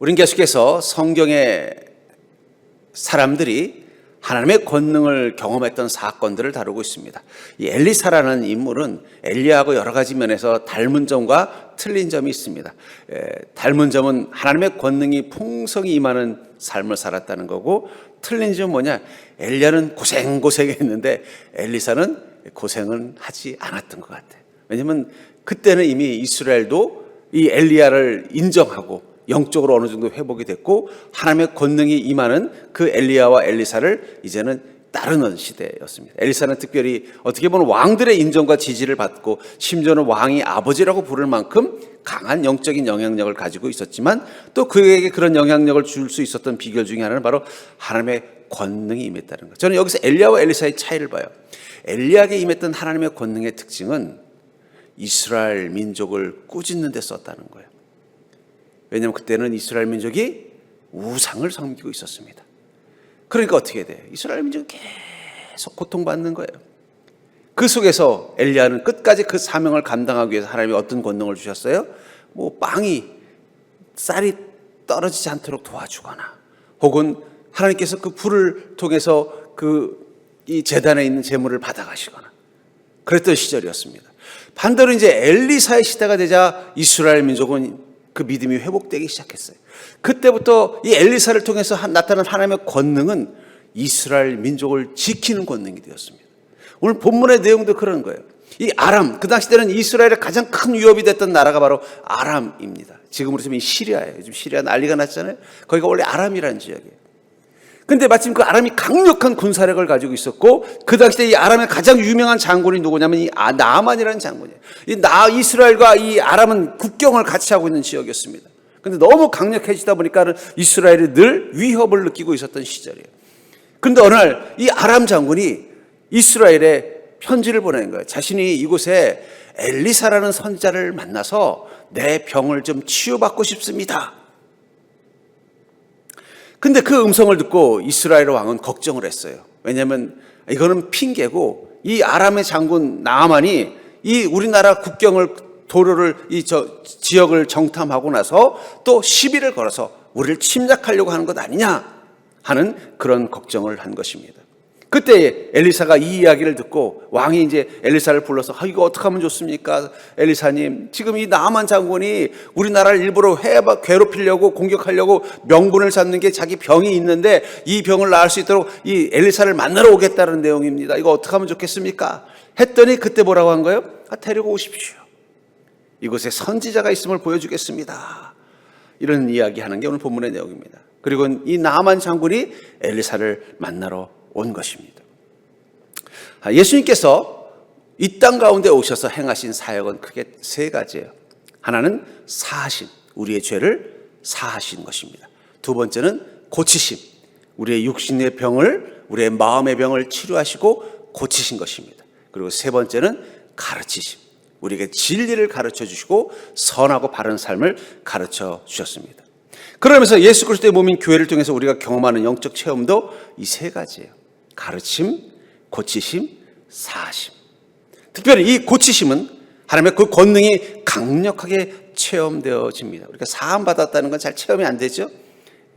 우린 계속해서 성경의 사람들이 하나님의 권능을 경험했던 사건들을 다루고 있습니다. 이 엘리사라는 인물은 엘리야하고 여러 가지 면에서 닮은 점과 틀린 점이 있습니다. 닮은 점은 하나님의 권능이 풍성히 임하는 삶을 살았다는 거고, 틀린 점은 뭐냐? 엘리야는 고생했는데 엘리사는 고생은 하지 않았던 것 같아요. 왜냐하면 그때는 이미 이스라엘도 이 엘리야를 인정하고 영적으로 어느 정도 회복이 됐고, 하나님의 권능이 임하는 그 엘리야와 엘리사를 이제는 따르는 시대였습니다. 엘리사는 특별히 어떻게 보면 왕들의 인정과 지지를 받고, 심지어는 왕이 아버지라고 부를 만큼 강한 영적인 영향력을 가지고 있었지만, 또 그에게 그런 영향력을 줄 수 있었던 비결 중에 하나는 바로 하나님의 권능이 임했다는 것. 저는 여기서 엘리야와 엘리사의 차이를 봐요. 엘리야에게 임했던 하나님의 권능의 특징은 이스라엘 민족을 꾸짖는 데 썼다는 거예요. 왜냐하면 그때는 이스라엘 민족이 우상을 섬기고 있었습니다. 그러니까 어떻게 돼요? 이스라엘 민족이 계속 고통받는 거예요. 그 속에서 엘리야는 끝까지 그 사명을 감당하기 위해서 하나님이 어떤 권능을 주셨어요? 쌀이 떨어지지 않도록 도와주거나, 혹은 하나님께서 그 불을 통해서 이 제단에 있는 제물을 받아가시거나 그랬던 시절이었습니다. 반대로 이제 엘리사의 시대가 되자 이스라엘 민족은 그 믿음이 회복되기 시작했어요. 그때부터 이 엘리사를 통해서 나타난 하나님의 권능은 이스라엘 민족을 지키는 권능이 되었습니다. 오늘 본문의 내용도 그런 거예요. 이 아람, 그 당시 때는 이스라엘의 가장 큰 위협이 됐던 나라가 바로 아람입니다. 지금으로 치면 시리아예요. 요즘 시리아 난리가 났잖아요. 거기가 원래 아람이라는 지역이에요. 근데 마침 그 아람이 강력한 군사력을 가지고 있었고, 그 당시 때 이 아람의 가장 유명한 장군이 누구냐면 이 나아만이라는 장군이에요. 이스라엘과 이 아람은 국경을 같이 하고 있는 지역이었습니다. 근데 너무 강력해지다 보니까 이스라엘이 늘 위협을 느끼고 있었던 시절이에요. 근데 어느 날 이 아람 장군이 이스라엘에 편지를 보낸 거예요. 자신이 이곳에 엘리사라는 선지자를 만나서 내 병을 좀 치유받고 싶습니다. 근데 그 음성을 듣고 이스라엘 왕은 걱정을 했어요. 왜냐하면 이거는 핑계고, 이 아람의 장군 나아만이 이 우리나라 도로를 지역을 정탐하고 나서 또 시비를 걸어서 우리를 침략하려고 하는 것 아니냐 하는 그런 걱정을 한 것입니다. 그때 엘리사가 이 이야기를 듣고 왕이 이제 엘리사를 불러서 이거 어떻게 하면 좋습니까? 엘리사님, 지금 이 나아만 장군이 우리나라를 일부러 괴롭히려고 공격하려고 명분을 잡는 게 자기 병이 있는데, 이 병을 나을 수 있도록 이 엘리사를 만나러 오겠다는 내용입니다. 이거 어떻게 하면 좋겠습니까? 했더니 그때 뭐라고 한 거예요? 데리고 오십시오. 이곳에 선지자가 있음을 보여주겠습니다. 이런 이야기 하는 게 오늘 본문의 내용입니다. 그리고 이 나아만 장군이 엘리사를 만나러 온 것입니다. 예수님께서 이 땅 가운데 오셔서 행하신 사역은 크게 세 가지예요. 하나는 사하심, 우리의 죄를 사하신 것입니다. 두 번째는 고치심, 우리의 육신의 병을, 우리의 마음의 병을 치료하시고 고치신 것입니다. 그리고 세 번째는 가르치심, 우리에게 진리를 가르쳐 주시고 선하고 바른 삶을 가르쳐 주셨습니다. 그러면서 예수 그리스도의 몸인 교회를 통해서 우리가 경험하는 영적 체험도 이 세 가지예요. 가르침, 고치심, 사하심. 특별히 이 고치심은 하나님의 그 권능이 강력하게 체험되어집니다. 우리가 사함 받았다는 건 잘 체험이 안 되죠?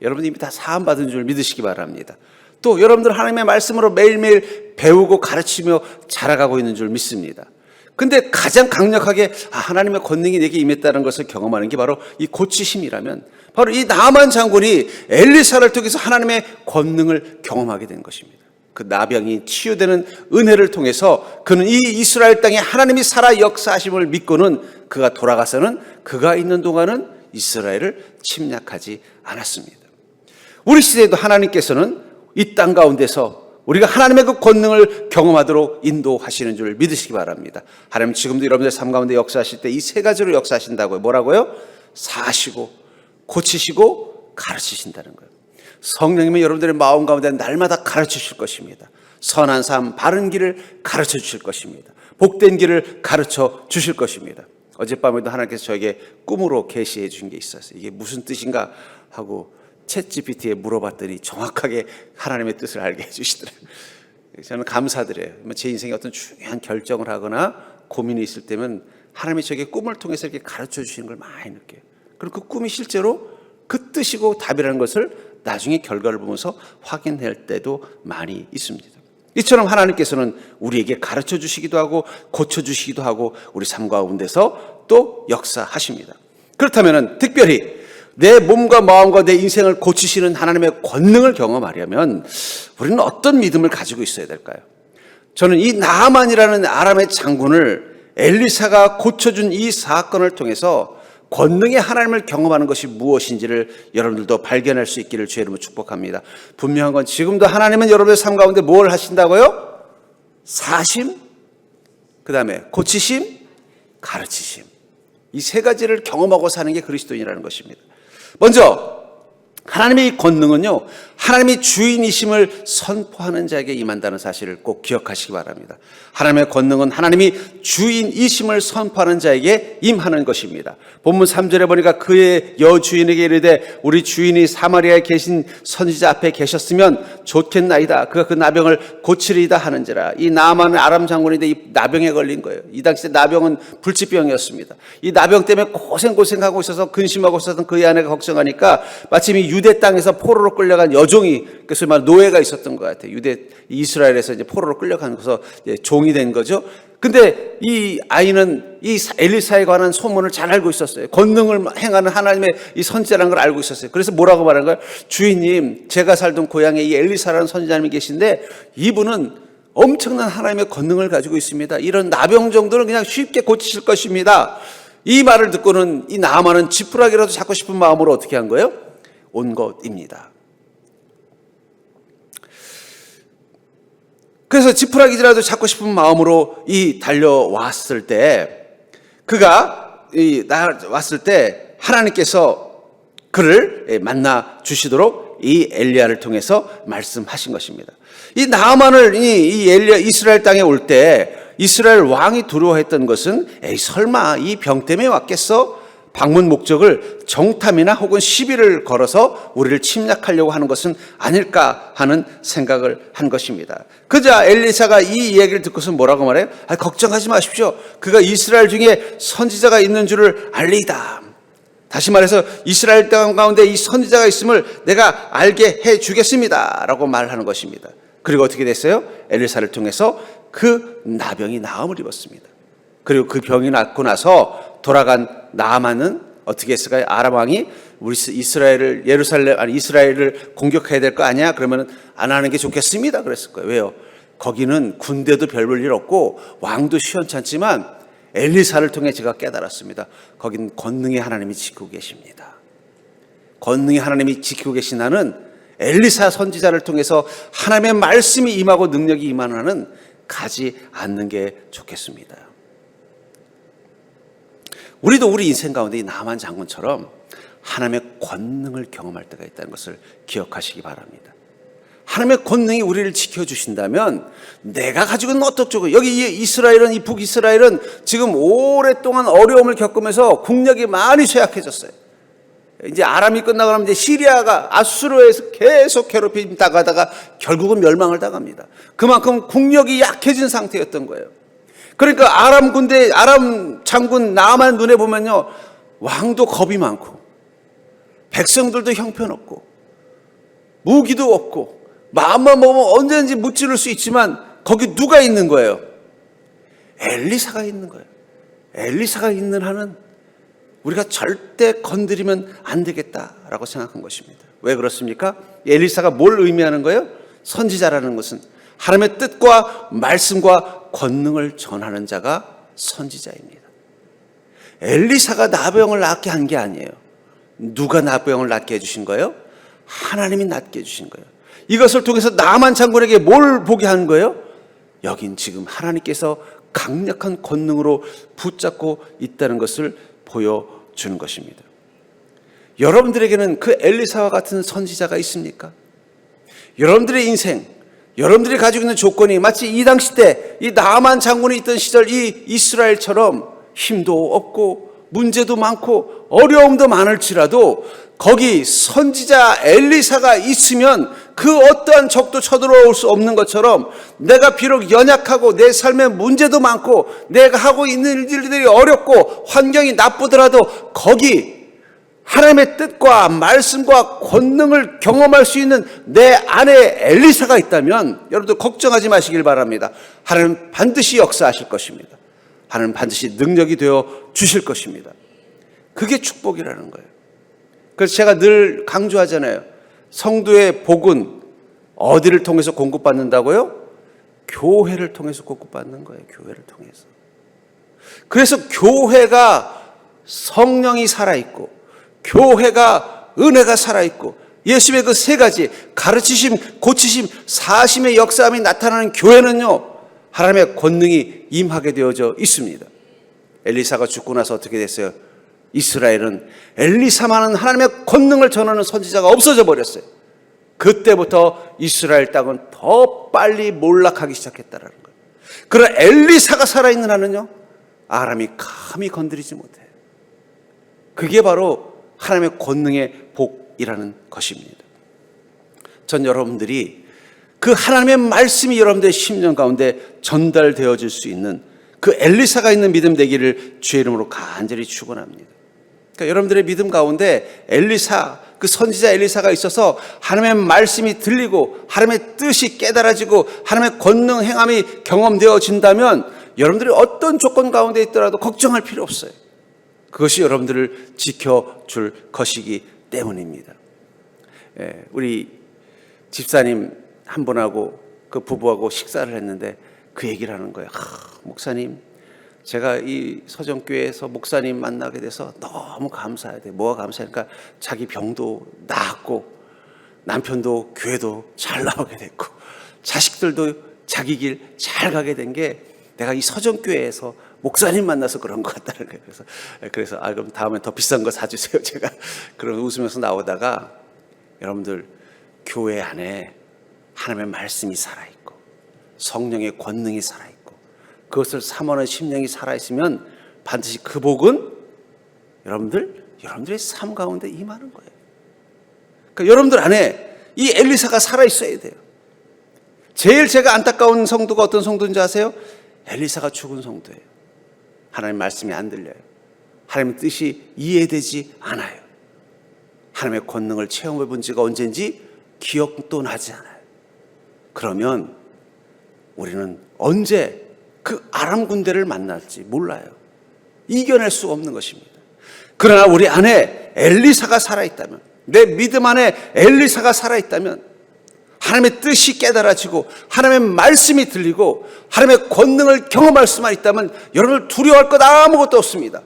여러분 이미 다 사함 받은 줄 믿으시기 바랍니다. 또 여러분들 하나님의 말씀으로 매일매일 배우고 가르치며 자라가고 있는 줄 믿습니다. 근데 가장 강력하게 하나님의 권능이 내게 임했다는 것을 경험하는 게 바로 이 고치심이라면, 바로 이 나아만 장군이 엘리사를 통해서 하나님의 권능을 경험하게 된 것입니다. 그 나병이 치유되는 은혜를 통해서 그는 이 이스라엘 땅에 하나님이 살아 역사하심을 믿고는 그가 돌아가서는 그가 있는 동안은 이스라엘을 침략하지 않았습니다. 우리 시대에도 하나님께서는 이 땅 가운데서 우리가 하나님의 그 권능을 경험하도록 인도하시는 줄 믿으시기 바랍니다. 하나님 지금도 여러분들 삶 가운데 역사하실 때 이 세 가지로 역사하신다고요. 뭐라고요? 사하시고 고치시고 가르치신다는 거예요. 성령님은 여러분들의 마음 가운데 날마다 가르쳐 주실 것입니다. 선한 삶, 바른 길을 가르쳐 주실 것입니다. 복된 길을 가르쳐 주실 것입니다. 어젯밤에도 하나님께서 저에게 꿈으로 계시해 주신 게 있었어요. 이게 무슨 뜻인가 하고 챗GPT에 물어봤더니 정확하게 하나님의 뜻을 알게 해주시더라고요. 저는 감사드려요. 제 인생에 어떤 중요한 결정을 하거나 고민이 있을 때면 하나님이 저에게 꿈을 통해서 이렇게 가르쳐 주시는 걸 많이 느껴요. 그리고 그 꿈이 실제로 그 뜻이고 답이라는 것을 나중에 결과를 보면서 확인할 때도 많이 있습니다. 이처럼 하나님께서는 우리에게 가르쳐 주시기도 하고 고쳐 주시기도 하고 우리 삶 가운데서 또 역사하십니다. 그렇다면 특별히 내 몸과 마음과 내 인생을 고치시는 하나님의 권능을 경험하려면 우리는 어떤 믿음을 가지고 있어야 될까요? 저는 이 나아만이라는 아람의 장군을 엘리사가 고쳐준 이 사건을 통해서 권능의 하나님을 경험하는 것이 무엇인지를 여러분들도 발견할 수 있기를 주의 이름으로 축복합니다. 분명한 건 지금도 하나님은 여러분의 삶 가운데 뭘 하신다고요? 사심, 그 다음에 고치심, 가르치심. 이 세 가지를 경험하고 사는 게 그리스도인이라는 것입니다. 먼저 하나님의 권능은요, 하나님이 주인이심을 선포하는 자에게 임한다는 사실을 꼭 기억하시기 바랍니다. 하나님의 권능은 하나님이 주인이심을 선포하는 자에게 임하는 것입니다. 본문 3절에 보니까 그의 여주인에게 이르되 우리 주인이 사마리아에 계신 선지자 앞에 계셨으면 좋겠나이다. 그가 그 나병을 고치리이다 하는지라. 이 나아만은 아람 장군인데 이 나병에 걸린 거예요. 이 당시 나병은 불치병이었습니다. 이 나병 때문에 고생하고 있어서 근심하고 있었던 그의 아내가 걱정하니까 마침 이 유대 땅에서 포로로 끌려간 여종이, 그래서 말 노예가 있었던 것 같아요. 이스라엘에서 이제 포로로 끌려가서 종이 된 거죠. 근데 이 아이는 이 엘리사에 관한 소문을 잘 알고 있었어요. 권능을 행하는 하나님의 이 선지자라는 걸 알고 있었어요. 그래서 뭐라고 말하는 거예요? 주인님, 제가 살던 고향에 이 엘리사라는 선지자님이 계신데 이분은 엄청난 하나님의 권능을 가지고 있습니다. 이런 나병 정도는 그냥 쉽게 고치실 것입니다. 이 말을 듣고는 이 나아만은 지푸라기라도 잡고 싶은 마음으로 어떻게 한 거예요? 온 것입니다. 그래서 지푸라기라도 잡고 싶은 마음으로 이 달려왔을 때, 그가 왔을 때 하나님께서 그를 만나 주시도록 이 엘리야를 통해서 말씀하신 것입니다. 이 나아만을 이 엘리야 이스라엘 땅에 올 때 이스라엘 왕이 두려워했던 것은 에이 설마 이 병 때문에 왔겠어? 방문 목적을 정탐이나 혹은 시비를 걸어서 우리를 침략하려고 하는 것은 아닐까 하는 생각을 한 것입니다. 그자 엘리사가 이 얘기를 듣고서 뭐라고 말해요? 걱정하지 마십시오. 그가 이스라엘 중에 선지자가 있는 줄을 알리이다. 다시 말해서 이스라엘 땅 가운데 이 선지자가 있음을 내가 알게 해주겠습니다 라고 말하는 것입니다. 그리고 어떻게 됐어요? 엘리사를 통해서 그 나병이 나음을 입었습니다. 그리고 그 병이 낫고 나서 돌아간 나아만은 어떻게 했을까요? 아람 왕이 우리 이스라엘을 공격해야 될 거 아니야? 그러면 안 하는 게 좋겠습니다. 그랬을 거예요. 왜요? 거기는 군대도 별 볼 일 없고 왕도 시원찮지만 엘리사를 통해 제가 깨달았습니다. 거긴 권능의 하나님이 지키고 계십니다. 권능의 하나님이 지키고 계시나는 엘리사 선지자를 통해서 하나님의 말씀이 임하고 능력이 임하는 한은 가지 않는 게 좋겠습니다. 우리도 우리 인생 가운데 이 나만 장군처럼 하나님의 권능을 경험할 때가 있다는 것을 기억하시기 바랍니다. 하나님의 권능이 우리를 지켜주신다면 내가 가지고 있는 어떻죠? 여기 이스라엘은, 이 북이스라엘은 지금 오랫동안 어려움을 겪으면서 국력이 많이 쇠약해졌어요. 이제 아람이 끝나고 나면 이제 시리아가 아수르에서 계속 괴롭힘 당하다가 결국은 멸망을 당합니다. 그만큼 국력이 약해진 상태였던 거예요. 그러니까 아람 장군 나아만 눈에 보면요, 왕도 겁이 많고 백성들도 형편없고 무기도 없고 마음만 먹으면 언제든지 무찌를 수 있지만 거기 누가 있는 거예요? 엘리사가 있는 거예요. 엘리사가 있는 한은 우리가 절대 건드리면 안 되겠다라고 생각한 것입니다. 왜 그렇습니까? 엘리사가 뭘 의미하는 거예요? 선지자라는 것은 하나님의 뜻과 말씀과 권능을 전하는 자가 선지자입니다. 엘리사가 나병을 낫게 한 게 아니에요. 누가 나병을 낫게 해주신 거예요? 하나님이 낫게 해주신 거예요. 이것을 통해서 나만 장군에게 뭘 보게 한 거예요? 여긴 지금 하나님께서 강력한 권능으로 붙잡고 있다는 것을 보여주는 것입니다. 여러분들에게는 그 엘리사와 같은 선지자가 있습니까? 여러분들의 인생, 여러분들이 가지고 있는 조건이 마치 이 당시 때 이 나아만 장군이 있던 시절 이 이스라엘처럼 힘도 없고 문제도 많고 어려움도 많을지라도 거기 선지자 엘리사가 있으면 그 어떠한 적도 쳐들어올 수 없는 것처럼 내가 비록 연약하고 내 삶에 문제도 많고 내가 하고 있는 일들이 어렵고 환경이 나쁘더라도 거기 하나님의 뜻과 말씀과 권능을 경험할 수 있는 내 안에 엘리사가 있다면 여러분들 걱정하지 마시길 바랍니다. 하나님은 반드시 역사하실 것입니다. 하나님은 반드시 능력이 되어 주실 것입니다. 그게 축복이라는 거예요. 그래서 제가 늘 강조하잖아요. 성도의 복은 어디를 통해서 공급받는다고요? 교회를 통해서 공급받는 거예요. 교회를 통해서. 그래서 교회가 성령이 살아있고 교회가 은혜가 살아있고 예수님의 그 세 가지 가르치심, 고치심, 사심의 역사함이 나타나는 교회는요, 하나님의 권능이 임하게 되어져 있습니다. 엘리사가 죽고 나서 어떻게 됐어요? 이스라엘은 엘리사만은 하나님의 권능을 전하는 선지자가 없어져 버렸어요. 그때부터 이스라엘 땅은 더 빨리 몰락하기 시작했다는 거예요. 그러나 엘리사가 살아있는 한은요, 아람이 감히 건드리지 못해요. 그게 바로 하나님의 권능의 복이라는 것입니다. 전 여러분들이 그 하나님의 말씀이 여러분들의 심령 가운데 전달되어질 수 있는 그 엘리사가 있는 믿음 되기를 주의 이름으로 간절히 축원합니다. 그러니까 여러분들의 믿음 가운데 엘리사, 그 선지자 엘리사가 있어서 하나님의 말씀이 들리고 하나님의 뜻이 깨달아지고 하나님의 권능 행함이 경험되어진다면 여러분들이 어떤 조건 가운데 있더라도 걱정할 필요 없어요. 그것이 여러분들을 지켜줄 것이기 때문입니다. 우리 집사님 한 분하고 그 부부하고 식사를 했는데 그 얘기를 하는 거예요. 목사님, 제가 이 서정교회에서 목사님 만나게 돼서 너무 감사해야 돼. 뭐가 감사하니까 자기 병도 나았고 남편도 교회도 잘 나오게 됐고 자식들도 자기 길 잘 가게 된 게 내가 이 서정교회에서 목사님 만나서 그런 것 같다는 거예요. 그래서 그럼 다음에 더 비싼 거 사주세요. 제가 그러면 웃으면서 나오다가 여러분들 교회 안에 하나님의 말씀이 살아있고 성령의 권능이 살아있고 그것을 삼원의 심령이 살아있으면 반드시 그 복은 여러분들의 삶 가운데 임하는 거예요. 그러니까 여러분들 안에 이 엘리사가 살아있어야 돼요. 제일 제가 안타까운 성도가 어떤 성도인지 아세요? 엘리사가 죽은 성도예요. 하나님 말씀이 안 들려요. 하나님의 뜻이 이해되지 않아요. 하나님의 권능을 체험해 본 지가 언젠지 기억도 나지 않아요. 그러면 우리는 언제 그 아람 군대를 만날지 몰라요. 이겨낼 수 없는 것입니다. 그러나 우리 안에 엘리사가 살아있다면, 내 믿음 안에 엘리사가 살아있다면 하나님의 뜻이 깨달아지고 하나님의 말씀이 들리고 하나님의 권능을 경험할 수만 있다면 여러분을 두려워할 것 아무것도 없습니다.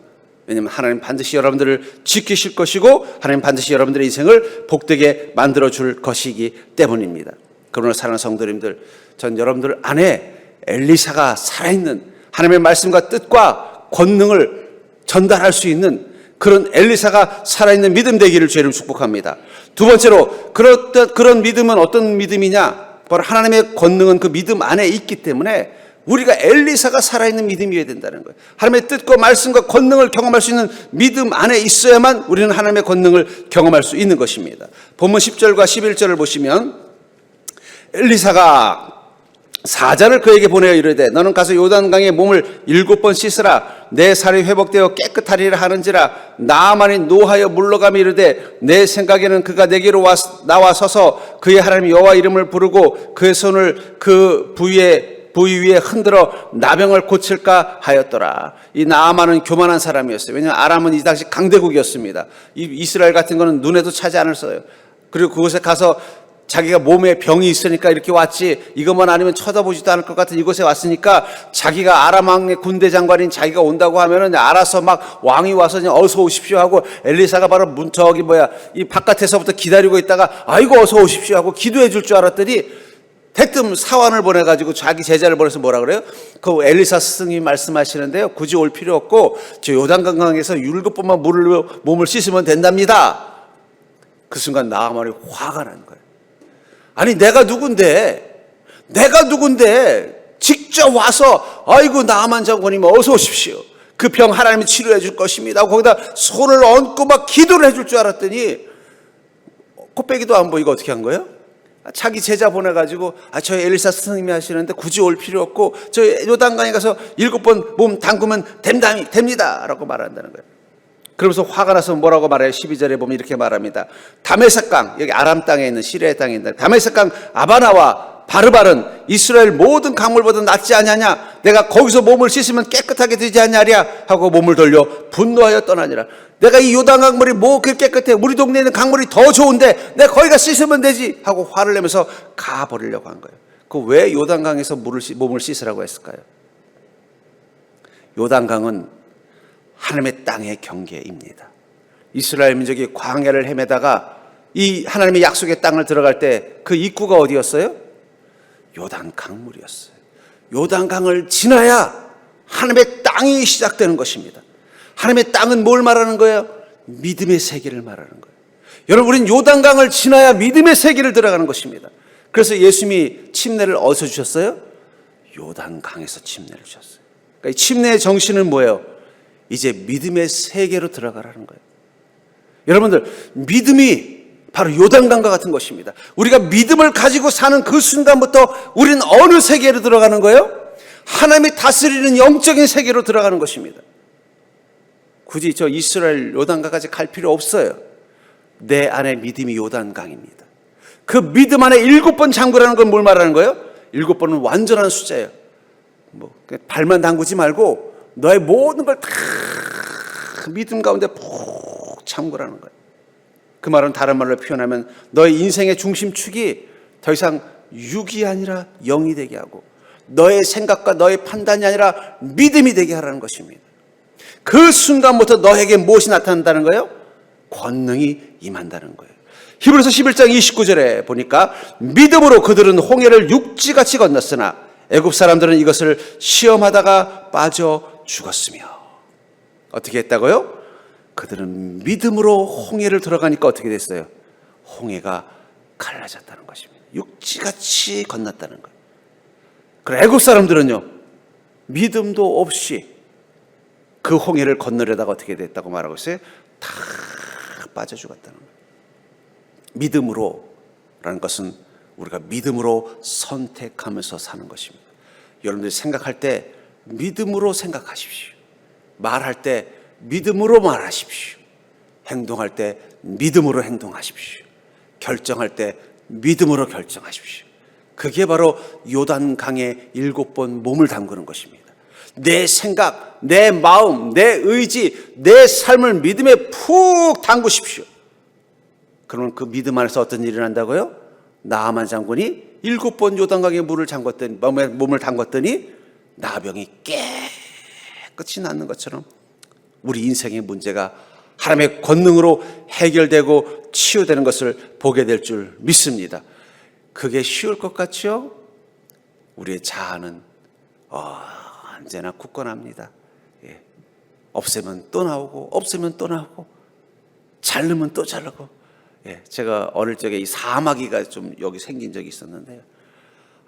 왜냐하면 하나님 반드시 여러분들을 지키실 것이고 하나님 반드시 여러분들의 인생을 복되게 만들어줄 것이기 때문입니다. 그러나 사랑하는 성도님들, 전 여러분들 안에 엘리사가 살아있는 하나님의 말씀과 뜻과 권능을 전달할 수 있는 그런 엘리사가 살아있는 믿음 되기를 주님 축복합니다. 두 번째로 그런 믿음은 어떤 믿음이냐? 바로 하나님의 권능은 그 믿음 안에 있기 때문에 우리가 엘리사가 살아있는 믿음이어야 된다는 거예요. 하나님의 뜻과 말씀과 권능을 경험할 수 있는 믿음 안에 있어야만 우리는 하나님의 권능을 경험할 수 있는 것입니다. 본문 10절과 11절을 보시면 엘리사가 사자를 그에게 보내어 이르되 너는 가서 요단강에 몸을 7번 씻으라. 내 살이 회복되어 깨끗하리라 하는지라. 나아만이 노하여 물러가며 이르되 내 생각에는 그가 내게로 나와 서서 그의 하나님 여호와 이름을 부르고 그의 손을 그 부위 위에 흔들어 나병을 고칠까 하였더라. 이 나아만은 교만한 사람이었어요. 왜냐하면 아람은 이 당시 강대국이었습니다. 이스라엘 같은 거는 눈에도 차지 않았어요. 그리고 그곳에 가서 자기가 몸에 병이 있으니까 이렇게 왔지, 이것만 아니면 쳐다보지도 않을 것 같은 이곳에 왔으니까 자기가 아람 왕의 군대 장관인 자기가 온다고 하면은 알아서 막 왕이 와서 그냥 어서 오십시오 하고 엘리사가 바로 이 바깥에서부터 기다리고 있다가 아이고 어서 오십시오 하고 기도해 줄 줄 알았더니 대뜸 사환을 보내가지고 자기 제자를 보내서 뭐라 그래요? 그 엘리사 스승이 말씀하시는데요, 굳이 올 필요 없고 저 요단강강에서 7번만 몸을 씻으면 된답니다. 그 순간 나아만이 화가 난 거예요. 아니 내가 누군데 직접 와서 아이고 나아만 장군님 어서 오십시오. 그 병 하나님이 치료해 줄 것입니다. 거기다 손을 얹고 막 기도를 해줄 줄 알았더니 코빼기도 안 보이고 어떻게 한 거예요? 자기 제자 보내가지고 저 엘리사 스승님이 하시는데 굳이 올 필요 없고 저 요단강에 가서 7번 몸 담그면 됩니다 라고 말한다는 거예요. 그러면서 화가 나서 뭐라고 말해요? 12절에 보면 이렇게 말합니다. 다메섹강, 여기 아람 땅에 있는 시리아 땅에 있는 다메섹강 아바나와 바르발은 이스라엘 모든 강물보다 낫지 아니하냐? 내가 거기서 몸을 씻으면 깨끗하게 되지 않냐랴 하고 몸을 돌려 분노하여 떠나니라. 내가 이 요단 강물이 뭐 그렇게 깨끗해? 우리 동네에 있는 강물이 더 좋은데 내가 거기 가 씻으면 되지 하고 화를 내면서 가버리려고 한 거예요. 그 왜 요단강에서 몸을 씻으라고 했을까요? 요단강은 하나님의 땅의 경계입니다. 이스라엘 민족이 광야를 헤매다가 이 하나님의 약속의 땅을 들어갈 때 그 입구가 어디였어요? 요단 강물이었어요. 요단 강을 지나야 하나님의 땅이 시작되는 것입니다. 하나님의 땅은 뭘 말하는 거예요? 믿음의 세계를 말하는 거예요. 여러분, 우리는 요단 강을 지나야 믿음의 세계를 들어가는 것입니다. 그래서 예수님이 침례를 어디서 주셨어요? 요단 강에서 침례를 주셨어요. 그러니까 이 침례의 정신은 뭐예요? 이제 믿음의 세계로 들어가라는 거예요. 여러분들, 믿음이 바로 요단강과 같은 것입니다. 우리가 믿음을 가지고 사는 그 순간부터 우리는 어느 세계로 들어가는 거예요? 하나님이 다스리는 영적인 세계로 들어가는 것입니다. 굳이 저 이스라엘 요단강까지 갈 필요 없어요. 내 안에 믿음이 요단강입니다. 그 믿음 안에 7번 잠그라는 건 뭘 말하는 거예요? 7번은 완전한 숫자예요. 발만 담그지 말고 너의 모든 걸 다 믿음 가운데 푹 잠그라는 거예요. 그 말은 다른 말로 표현하면 너의 인생의 중심축이 더 이상 육이 아니라 영이 되게 하고 너의 생각과 너의 판단이 아니라 믿음이 되게 하라는 것입니다. 그 순간부터 너에게 무엇이 나타난다는 거예요? 권능이 임한다는 거예요. 히브리서 11장 29절에 보니까 믿음으로 그들은 홍해를 육지같이 건넜으나 애굽 사람들은 이것을 시험하다가 빠져 죽었으며. 어떻게 했다고요? 그들은 믿음으로 홍해를 들어가니까 어떻게 됐어요? 홍해가 갈라졌다는 것입니다. 육지같이 건넜다는 거예요. 그리고 애굽 사람들은요, 믿음도 없이 그 홍해를 건너려다가 어떻게 됐다고 말하고 있어요? 다 빠져 죽었다는 거예요. 믿음으로라는 것은 우리가 믿음으로 선택하면서 사는 것입니다. 여러분들이 생각할 때 믿음으로 생각하십시오. 말할 때 믿음으로 말하십시오. 행동할 때 믿음으로 행동하십시오. 결정할 때 믿음으로 결정하십시오. 그게 바로 요단강에 7번 몸을 담그는 것입니다. 내 생각, 내 마음, 내 의지, 내 삶을 믿음에 푹 담그십시오. 그러면 그 믿음 안에서 어떤 일이 난다고요? 나아만 장군이 7번 요단강에 몸을 담궜더니 나병이 깨끗이 낫는 것처럼 우리 인생의 문제가 하나님의 권능으로 해결되고 치유되는 것을 보게 될 줄 믿습니다. 그게 쉬울 것 같죠? 우리의 자아는 언제나 굳건합니다. 없애면 또 나오고 없애면 또 나오고 자르면 또 자르고. 제가 어릴 적에 이 사마귀가 좀 여기 생긴 적이 있었는데요.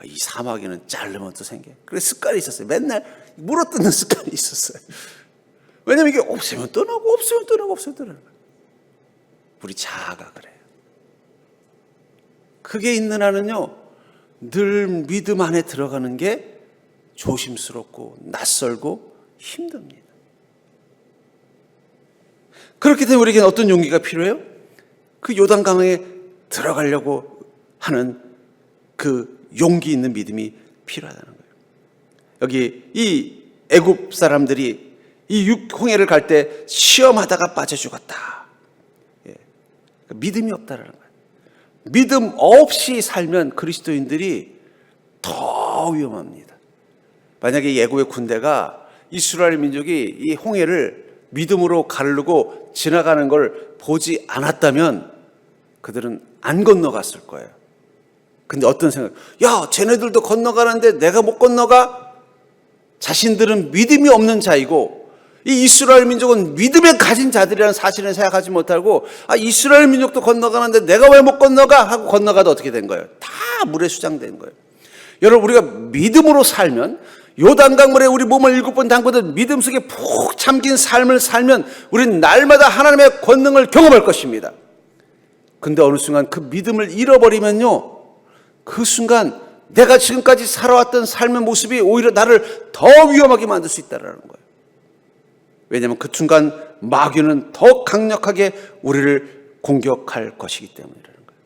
이 사마귀는 자르면 또 생겨요. 그래서 습관이 있었어요. 맨날 물어뜯는 습관이 있었어요. 왜냐면 이게 없으면 또 나고 없으면 또 나고 없으면 또 나고. 우리 자아가 그래요. 그게 있는 한은요, 늘 믿음 안에 들어가는 게 조심스럽고 낯설고 힘듭니다. 그렇기 때문에 우리에게는 어떤 용기가 필요해요? 그 요단강에 들어가려고 하는 그 용기 있는 믿음이 필요하다는 거예요. 여기 이 애굽 사람들이 이 홍해를 갈 때 시험하다가 빠져 죽었다. 믿음이 없다라는 거예요. 믿음 없이 살면 그리스도인들이 더 위험합니다. 만약에 이 애굽의 군대가 이스라엘 민족이 이 홍해를 믿음으로 가르고 지나가는 걸 보지 않았다면 그들은 안 건너갔을 거예요. 근데 어떤 생각? 야, 쟤네들도 건너가는데 내가 못 건너가? 자신들은 믿음이 없는 자이고 이 이스라엘 민족은 믿음에 가진 자들이라는 사실을 생각하지 못하고 이스라엘 민족도 건너가는데 내가 왜 못 건너가? 하고 건너가도 어떻게 된 거예요? 다 물에 수장된 거예요. 여러분, 우리가 믿음으로 살면 요단강물에 우리 몸을 7번 담그듯 믿음 속에 푹 잠긴 삶을 살면 우리는 날마다 하나님의 권능을 경험할 것입니다. 근데 어느 순간 그 믿음을 잃어버리면요, 그 순간 내가 지금까지 살아왔던 삶의 모습이 오히려 나를 더 위험하게 만들 수 있다는 거예요. 왜냐하면 그 순간 마귀는 더 강력하게 우리를 공격할 것이기 때문이라는 거예요.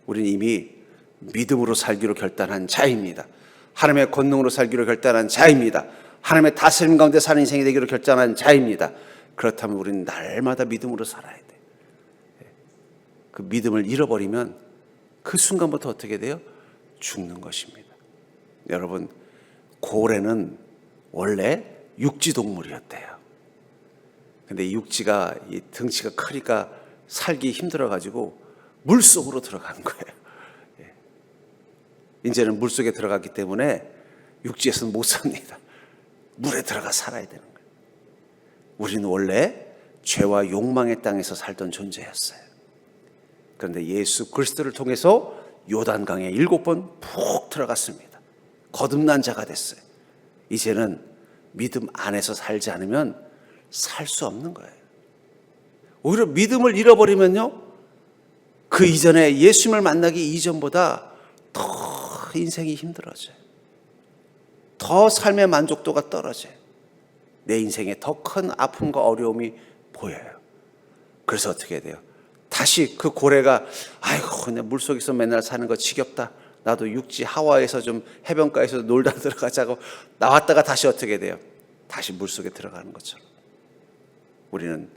우리는 이미 믿음으로 살기로 결단한 자입니다. 하나님의 권능으로 살기로 결단한 자입니다. 하나님의 다스림 가운데 사는 인생이 되기로 결단한 자입니다. 그렇다면 우리는 날마다 믿음으로 살아야 돼요. 그 믿음을 잃어버리면 그 순간부터 어떻게 돼요? 죽는 것입니다. 여러분, 고래는 원래 육지동물이었대요. 근데 육지가 이 등치가 크니까 살기 힘들어가지고 물속으로 들어간 거예요. 이제는 물속에 들어갔기 때문에 육지에서는 못 삽니다. 물에 들어가 살아야 되는 거예요. 우리는 원래 죄와 욕망의 땅에서 살던 존재였어요. 그런데 예수 그리스도를 통해서 요단강에 7번 푹 들어갔습니다. 거듭난 자가 됐어요. 이제는 믿음 안에서 살지 않으면 살 수 없는 거예요. 오히려 믿음을 잃어버리면요, 그 이전에 예수님을 만나기 이전보다 더 인생이 힘들어져요. 더 삶의 만족도가 떨어져요. 내 인생에 더 큰 아픔과 어려움이 보여요. 그래서 어떻게 돼요? 다시 그 고래가 아이고, 내 물속에서 맨날 사는 거 지겹다. 나도 육지 하와이에서 좀 해변가에서 놀다 들어가자고 나왔다가 다시 어떻게 돼요? 다시 물속에 들어가는 것처럼 우리는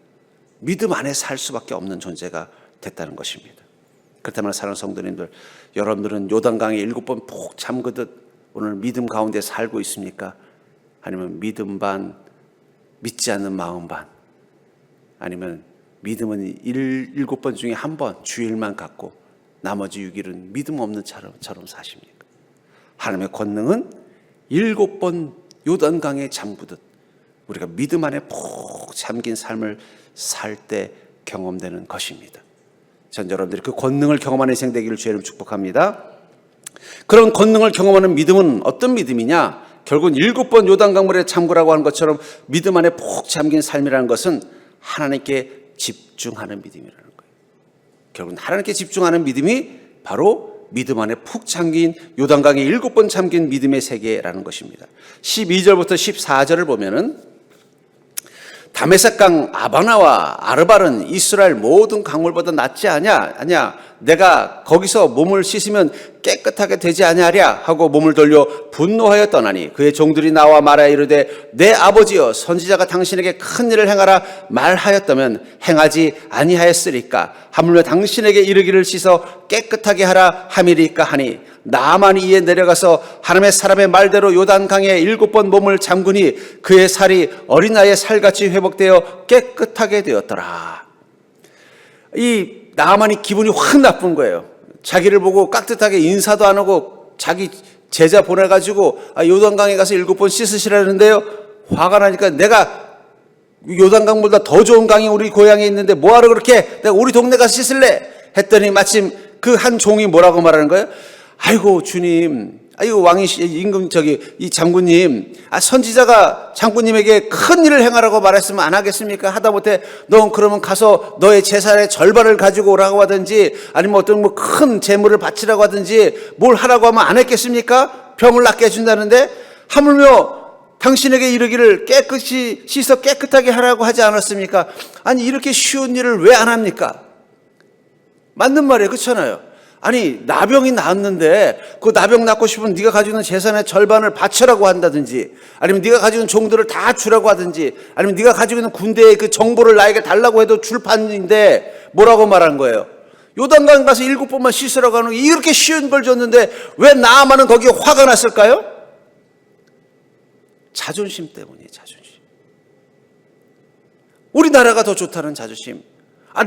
믿음 안에 살 수밖에 없는 존재가 됐다는 것입니다. 그렇다면 사랑하는 성도님들, 여러분들은 요단강에 7번 푹 잠그듯 오늘 믿음 가운데 살고 있습니까? 아니면 믿음 반, 믿지 않는 마음 반, 아니면 믿음은 7번 중에 한 번 주일만 갖고 나머지 6일은 믿음 없는 처럼 사십니까? 하나님의 권능은 7번 요단강에 잠그듯 우리가 믿음 안에 푹 잠긴 삶을 살 때 경험되는 것입니다. 전 여러분들이 그 권능을 경험하는 인생 되기를 주의 이름으로 축복합니다. 그런 권능을 경험하는 믿음은 어떤 믿음이냐? 결국은 7번 요단강물에 잠그라고 하는 것처럼 믿음 안에 푹 잠긴 삶이라는 것은 하나님께 집중하는 믿음이라는 거예요. 결국은 하나님께 집중하는 믿음이 바로 믿음 안에 푹 잠긴 요단강에 7번 잠긴 믿음의 세계라는 것입니다. 12절부터 14절을 보면은 다메섹강 아바나와 아르발은 이스라엘 모든 강물보다 낫지 아냐? 내가 거기서 몸을 씻으면 깨끗하게 되지 아니하랴 하고 몸을 돌려 분노하여 떠나니 그의 종들이 나와 말하여 이르되 내 아버지여 선지자가 당신에게 큰 일을 행하라 말하였다면 행하지 아니하였으리까 하물며 당신에게 이르기를 씻어 깨끗하게 하라 함이리까 하니 나아만이 이에 내려가서 하나님의 사람의 말대로 요단강에 7번 몸을 잠그니 그의 살이 어린아이의 살같이 회복되어 깨끗하게 되었더라. 이 나아만이 기분이 확 나쁜 거예요. 자기를 보고 깍듯하게 인사도 안 하고 자기 제자 보내가지고 요단강에 가서 7번 씻으시라는데요, 화가 나니까 내가 요단강보다 더 좋은 강이 우리 고향에 있는데 뭐하러 그렇게 내가 우리 동네 가서 씻을래 했더니 마침 그 한 종이 뭐라고 말하는 거예요? 아이고 주님, 아이고 왕이 임금 이 장군님, 선지자가 장군님에게 큰 일을 행하라고 말했으면 안 하겠습니까? 하다못해 너 그러면 가서 너의 재산의 절반을 가지고 오라고 하든지 아니면 어떤 뭐 큰 재물을 바치라고 하든지 뭘 하라고 하면 안 했겠습니까? 병을 낫게 해준다는데 하물며 당신에게 이르기를 깨끗이 씻어 깨끗하게 하라고 하지 않았습니까? 아니 이렇게 쉬운 일을 왜 안 합니까? 맞는 말이에요. 그렇잖아요. 아니 나병이 나았는데 그 나병 낫고 싶으면 네가 가지고 있는 재산의 절반을 바치라고 한다든지 아니면 네가 가지고 있는 종들을 다 주라고 하든지 아니면 네가 가지고 있는 군대의 그 정보를 나에게 달라고 해도 줄 판인데 뭐라고 말하는 거예요? 요단강 가서 7번만 씻으라고 하는 게 이렇게 쉬운 걸 줬는데 왜 나아만은 거기에 화가 났을까요? 자존심 때문이에요. 자존심. 우리나라가 더 좋다는 자존심.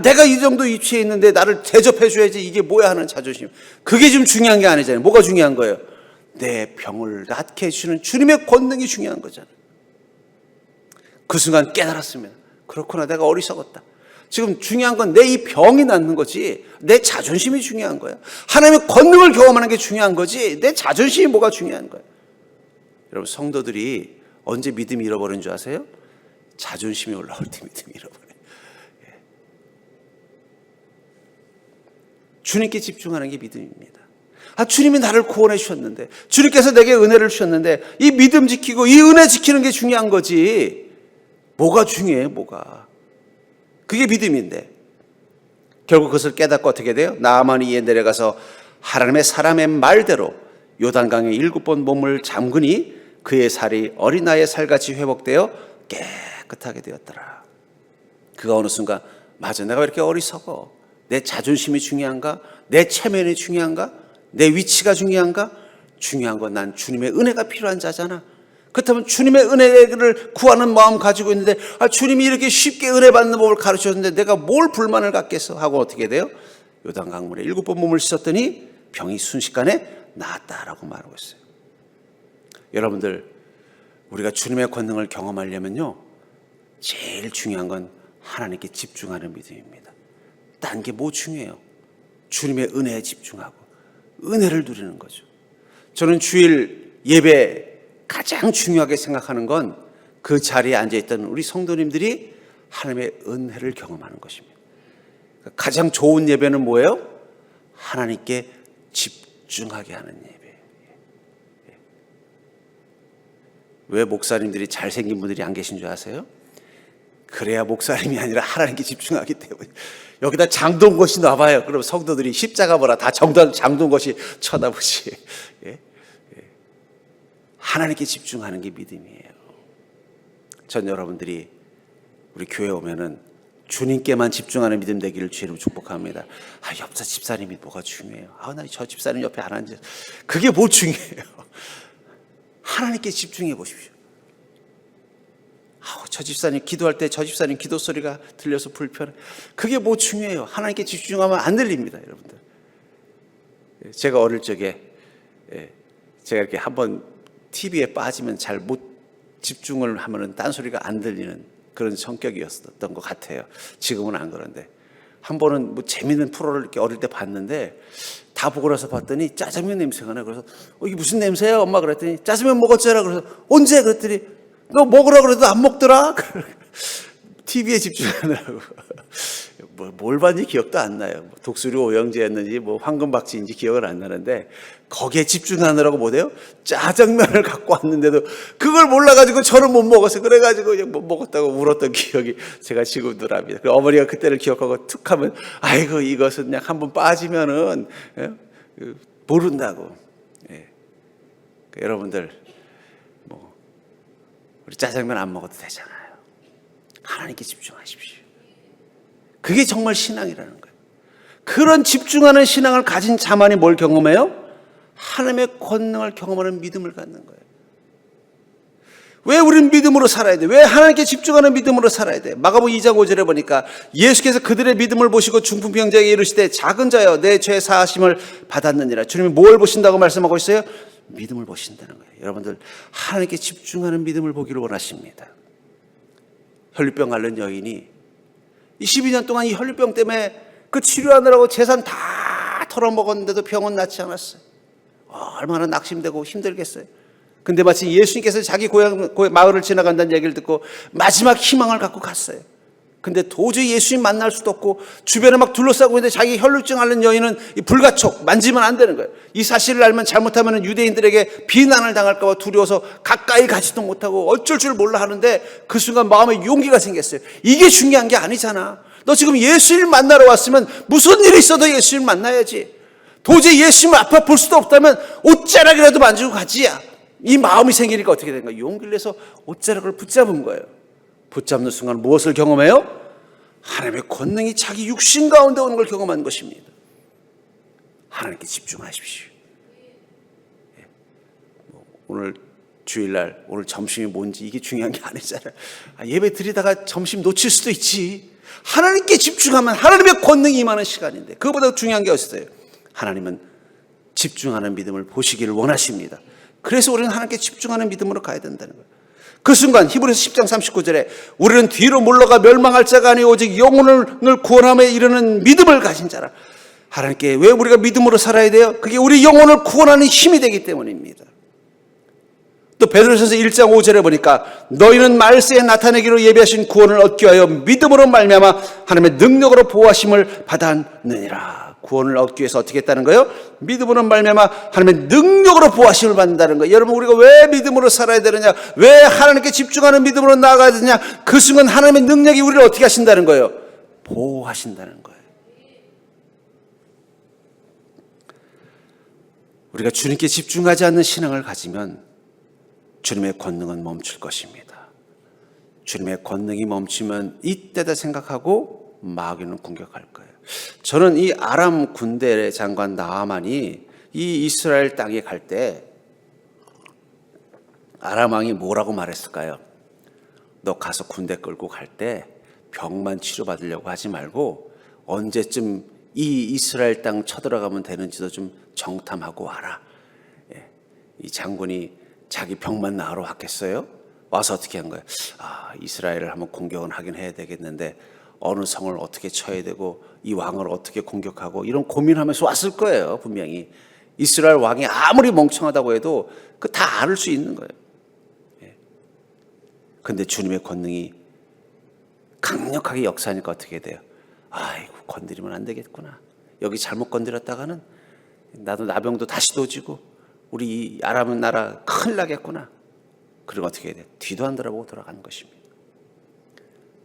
내가 이 정도 위치에 있는데 나를 대접해 줘야지 이게 뭐야 하는 자존심. 그게 좀 중요한 게 아니잖아요. 뭐가 중요한 거예요? 내 병을 낫게 해주는 주님의 권능이 중요한 거잖아요. 그 순간 깨달았습니다. 그렇구나, 내가 어리석었다. 지금 중요한 건 내 이 병이 낫는 거지 내 자존심이 중요한 거야. 하나님의 권능을 경험하는 게 중요한 거지 내 자존심이 뭐가 중요한 거야. 여러분, 성도들이 언제 믿음이 잃어버린 줄 아세요? 자존심이 올라올 때 믿음이 잃어버려요. 주님께 집중하는 게 믿음입니다. 주님이 나를 구원해 주셨는데, 주님께서 내게 은혜를 주셨는데 이 믿음 지키고 이 은혜 지키는 게 중요한 거지 뭐가 중요해, 뭐가. 그게 믿음인데. 결국 그것을 깨닫고 어떻게 돼요? 나아만이 이에 내려가서 하나님의 사람의 말대로 요단강에 7번 몸을 잠그니 그의 살이 어린 아이의 살같이 회복되어 깨끗하게 되었더라. 그가 어느 순간 맞아, 내가 왜 이렇게 어리석어? 내 자존심이 중요한가? 내 체면이 중요한가? 내 위치가 중요한가? 중요한 건 난 주님의 은혜가 필요한 자잖아. 그렇다면 주님의 은혜를 구하는 마음 가지고 있는데 주님이 이렇게 쉽게 은혜 받는 법을 가르쳐줬는데 내가 뭘 불만을 갖겠어? 하고 어떻게 돼요? 요단강물에 7번 몸을 씻었더니 병이 순식간에 나았다라고 말하고 있어요. 여러분들, 우리가 주님의 권능을 경험하려면요, 제일 중요한 건 하나님께 집중하는 믿음입니다. 딴 게 뭐 중요해요? 주님의 은혜에 집중하고 은혜를 누리는 거죠. 저는 주일 예배 가장 중요하게 생각하는 건 그 자리에 앉아있던 우리 성도님들이 하나님의 은혜를 경험하는 것입니다. 가장 좋은 예배는 뭐예요? 하나님께 집중하게 하는 예배. 왜 목사님들이 잘생긴 분들이 안 계신 줄 아세요? 그래야 목사님이 아니라 하나님께 집중하기 때문에. 여기다 장동것이 놔봐요. 그럼 성도들이 십자가 보라 다 장동것이 쳐다보지. 하나님께 집중하는 게 믿음이에요. 전 여러분들이 우리 교회 오면은 주님께만 집중하는 믿음 되기를 주의로 축복합니다. 옆자 집사님이 뭐가 중요해요? 나 저 집사님 옆에 안 앉아. 그게 뭐 중요해요? 하나님께 집중해 보십시오. 저 집사님 기도할 때 저 집사님 기도 소리가 들려서 불편해. 그게 뭐 중요해요? 하나님께 집중하면 안 들립니다, 여러분들. 제가 어릴 적에 제가 이렇게 한번 TV에 빠지면 잘 못 집중을 하면은 딴 소리가 안 들리는 그런 성격이었던 것 같아요. 지금은 안 그런데 한 번은 뭐 재밌는 프로를 이렇게 어릴 때 봤는데 다 보고 나서 봤더니 짜장면 냄새가 나. 그래서 이게 무슨 냄새야 엄마? 그랬더니 짜장면 먹었잖아. 그래서 언제? 그랬더니 너 먹으라 그래도 안 먹더라. TV에 집중하느라고. 뭘 봤는지 기억도 안 나요. 독수리 오영재였는지 황금박쥐인지 기억은 안 나는데 거기에 집중하느라고 못해요. 짜장면을 갖고 왔는데도 그걸 몰라가지고 저는 못 먹어서 그래가지고 그냥 못 먹었다고 울었던 기억이 제가 지금도 납니다. 어머니가 그때를 기억하고 툭하면 아이고 이것은 그냥 한번 빠지면은 모른다고. 여러분들 우리 짜장면 안 먹어도 되잖아요. 하나님께 집중하십시오. 그게 정말 신앙이라는 거예요. 그런 집중하는 신앙을 가진 자만이 뭘 경험해요? 하나님의 권능을 경험하는 믿음을 갖는 거예요. 왜 우리는 믿음으로 살아야 돼? 왜 하나님께 집중하는 믿음으로 살아야 돼? 마가복음 2장 5절에 보니까 예수께서 그들의 믿음을 보시고 중풍병자에게 이르시되 작은 자여 내 죄 사하심을 받았느니라. 주님이 뭘 보신다고 말씀하고 있어요? 믿음을 보신다는 거예요. 여러분들 하나님께 집중하는 믿음을 보기를 원하십니다. 혈류병 앓는 여인이 22년 동안 이 혈류병 때문에 그 치료하느라고 재산 다 털어먹었는데도 병은 낫지 않았어요. 얼마나 낙심되고 힘들겠어요. 근데 마치 예수님께서 자기 고향 마을을 지나간다는 얘기를 듣고 마지막 희망을 갖고 갔어요. 근데 도저히 예수님 만날 수도 없고 주변에 막 둘러싸고 있는데 자기 혈류증 앓는 여인은 불가촉 만지면 안 되는 거예요. 이 사실을 알면 잘못하면 유대인들에게 비난을 당할까 봐 두려워서 가까이 가지도 못하고 어쩔 줄 몰라 하는데 그 순간 마음에 용기가 생겼어요. 이게 중요한 게 아니잖아. 너 지금 예수님 만나러 왔으면 무슨 일이 있어도 예수님 만나야지. 도저히 예수님을 앞에 볼 수도 없다면 옷자락이라도 만지고 가지야. 이 마음이 생기니까 어떻게 된 거야? 용기를 내서 옷자락을 붙잡은 거예요. 붙잡는 순간 무엇을 경험해요? 하나님의 권능이 자기 육신 가운데 오는 걸 경험한 것입니다. 하나님께 집중하십시오. 오늘 주일날 오늘 점심이 뭔지 이게 중요한 게 아니잖아요. 예배 드리다가 점심 놓칠 수도 있지. 하나님께 집중하면 하나님의 권능이 임하는 시간인데 그거보다 중요한 게 어딨어요? 하나님은 집중하는 믿음을 보시기를 원하십니다. 그래서 우리는 하나님께 집중하는 믿음으로 가야 된다는 거예요. 그 순간 히브리서 10장 39절에 우리는 뒤로 물러가 멸망할 자가 아니오 오직 영혼을 구원함에 이르는 믿음을 가진 자라. 하나님께 왜 우리가 믿음으로 살아야 돼요? 그게 우리 영혼을 구원하는 힘이 되기 때문입니다. 또 베드로전서 1장 5절에 보니까 너희는 말세에 나타내기로 예비하신 구원을 얻기 위하여 믿음으로 말미암아 하나님의 능력으로 보호하심을 받았느니라. 구원을 얻기 위해서 어떻게 했다는 거예요? 믿음으로 말미암아 하나님의 능력으로 보호하심을 받는다는 거예요. 여러분, 우리가 왜 믿음으로 살아야 되느냐? 왜 하나님께 집중하는 믿음으로 나아가야 되느냐? 그 순간 하나님의 능력이 우리를 어떻게 하신다는 거예요? 보호하신다는 거예요. 우리가 주님께 집중하지 않는 신앙을 가지면 주님의 권능은 멈출 것입니다. 주님의 권능이 멈추면 이때다 생각하고 마귀는 공격할 거예요. 저는 이 아람 군대 장관 나아만이 이 이스라엘 땅에 갈 때 아람 왕이 뭐라고 말했을까요? 너 가서 군대 끌고 갈 때 병만 치료받으려고 하지 말고 언제쯤 이 이스라엘 땅 쳐들어가면 되는지도 좀 정탐하고 와라. 이 장군이 자기 병만 나으러 왔겠어요? 와서 어떻게 한 거예요? 이스라엘을 한번 공격은 하긴 해야 되겠는데 어느 성을 어떻게 쳐야 되고 이 왕을 어떻게 공격하고 이런 고민하면서 왔을 거예요. 분명히 이스라엘 왕이 아무리 멍청하다고 해도 그 다 알을 수 있는 거예요. 그런데 주님의 권능이 강력하게 역사하니까 어떻게 돼요? 아이고, 건드리면 안 되겠구나. 여기 잘못 건드렸다가는 나도 나병도 다시 도지고 우리 아람 나라 큰일 나겠구나. 그리고 어떻게 해야 돼요? 뒤도 안 돌아보고 돌아가는 것입니다.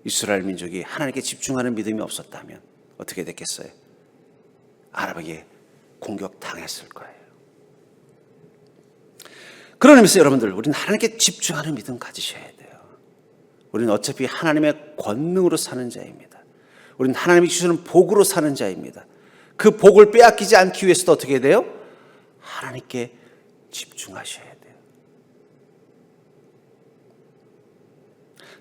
이스라엘 민족이 하나님께 집중하는 믿음이 없었다면 어떻게 됐겠어요? 아람에게 공격당했을 거예요. 그런 의미에서 여러분들, 우리는 하나님께 집중하는 믿음 가지셔야 돼요. 우리는 어차피 하나님의 권능으로 사는 자입니다. 우리는 하나님이 주시는 복으로 사는 자입니다. 그 복을 빼앗기지 않기 위해서도 어떻게 해야 돼요? 하나님께 집중하셔야 돼요.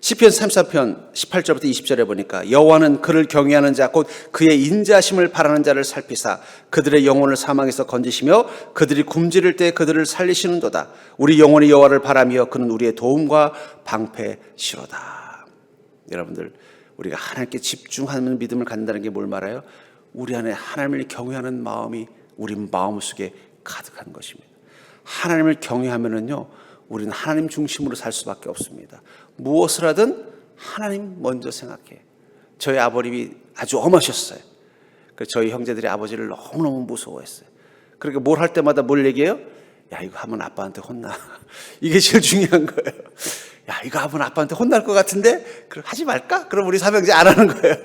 시편 34편 18절부터 20절에 보니까 여호와는 그를 경외하는 자 곧 그의 인자하심을 바라는 자를 살피사 그들의 영혼을 사망에서 건지시며 그들이 굶주릴 때 그들을 살리시는도다. 우리 영혼이 여호와를 바라며 그는 우리의 도움과 방패시로다. 여러분들, 우리가 하나님께 집중하는 믿음을 갖는다는 게 뭘 말해요? 우리 안에 하나님을 경외하는 마음이 우리 마음속에 가득한 것입니다. 하나님을 경외하면은요, 우리는 하나님 중심으로 살 수밖에 없습니다. 무엇을 하든 하나님 먼저 생각해. 저희 아버님이 아주 엄하셨어요. 그래서 저희 형제들이 아버지를 너무너무 무서워했어요. 그러니까 뭘 할 때마다 뭘 얘기해요? 야, 이거 하면 아빠한테 혼나. 이게 제일 중요한 거예요. 야, 이거 하면 아빠한테 혼날 것 같은데 그럼 하지 말까? 그럼 우리 삼형제 안 하는 거예요.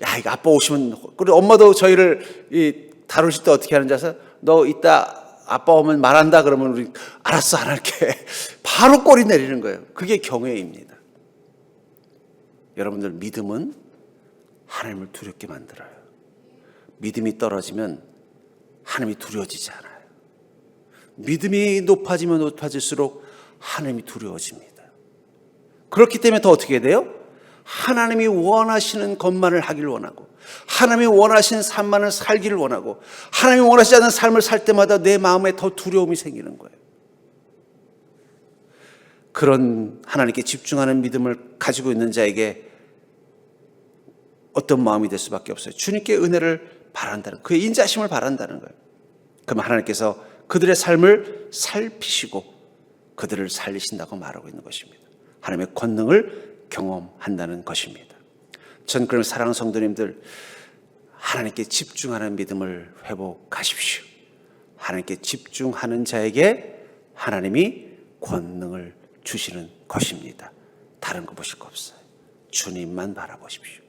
야, 이거 아빠 오시면. 그리고 엄마도 저희를 다루실 때 어떻게 하는지 아세요? 너 이따 아빠 오면 말한다 그러면 우리 알았어, 안 할게. 바로 꼬리 내리는 거예요. 그게 경외입니다. 여러분들, 믿음은 하나님을 두렵게 만들어요. 믿음이 떨어지면 하나님이 두려워지지 않아요. 믿음이 높아지면 높아질수록 하나님이 두려워집니다. 그렇기 때문에 더 어떻게 돼요? 하나님이 원하시는 것만을 하기를 원하고 하나님이 원하시는 삶만을 살기를 원하고 하나님이 원하시지 않는 삶을 살 때마다 내 마음에 더 두려움이 생기는 거예요. 그런 하나님께 집중하는 믿음을 가지고 있는 자에게 어떤 마음이 될 수밖에 없어요. 주님께 은혜를 바란다는, 그의 인자심을 바란다는 거예요. 그럼 하나님께서 그들의 삶을 살피시고 그들을 살리신다고 말하고 있는 것입니다. 하나님의 권능을 경험한다는 것입니다. 전 그럼 사랑하는 성도님들, 하나님께 집중하는 믿음을 회복하십시오. 하나님께 집중하는 자에게 하나님이 권능을 주시는 것입니다. 다른 거 보실 거 없어요. 주님만 바라보십시오.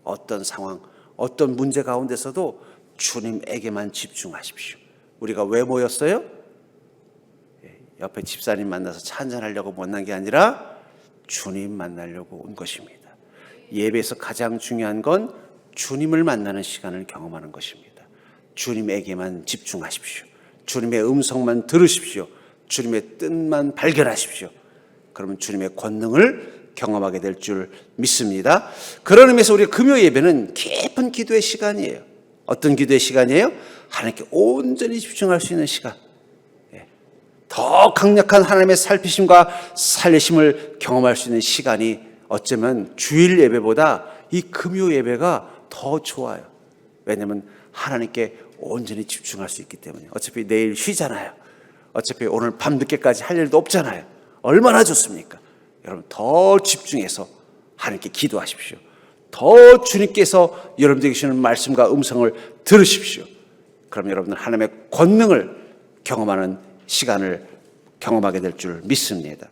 어떤 상황, 어떤 문제 가운데서도 주님에게만 집중하십시오. 우리가 왜 모였어요? 옆에 집사님 만나서 차 한잔하려고 만난 게 아니라 주님 만나려고 온 것입니다. 예배에서 가장 중요한 건 주님을 만나는 시간을 경험하는 것입니다. 주님에게만 집중하십시오. 주님의 음성만 들으십시오. 주님의 뜻만 발견하십시오. 그러면 주님의 권능을 경험하게 될 줄 믿습니다. 그런 의미에서 우리 금요 예배는 깊은 기도의 시간이에요. 어떤 기도의 시간이에요? 하나님께 온전히 집중할 수 있는 시간. 더 강력한 하나님의 살피심과 살리심을 경험할 수 있는 시간이 어쩌면 주일 예배보다 이 금요 예배가 더 좋아요. 왜냐하면 하나님께 온전히 집중할 수 있기 때문에. 어차피 내일 쉬잖아요. 어차피 오늘 밤늦게까지 할 일도 없잖아요. 얼마나 좋습니까? 여러분, 더 집중해서 하나님께 기도하십시오. 더 주님께서 여러분들에게 주시는 말씀과 음성을 들으십시오. 그럼 여러분들 하나님의 권능을 경험하는 시간을 경험하게 될 줄 믿습니다.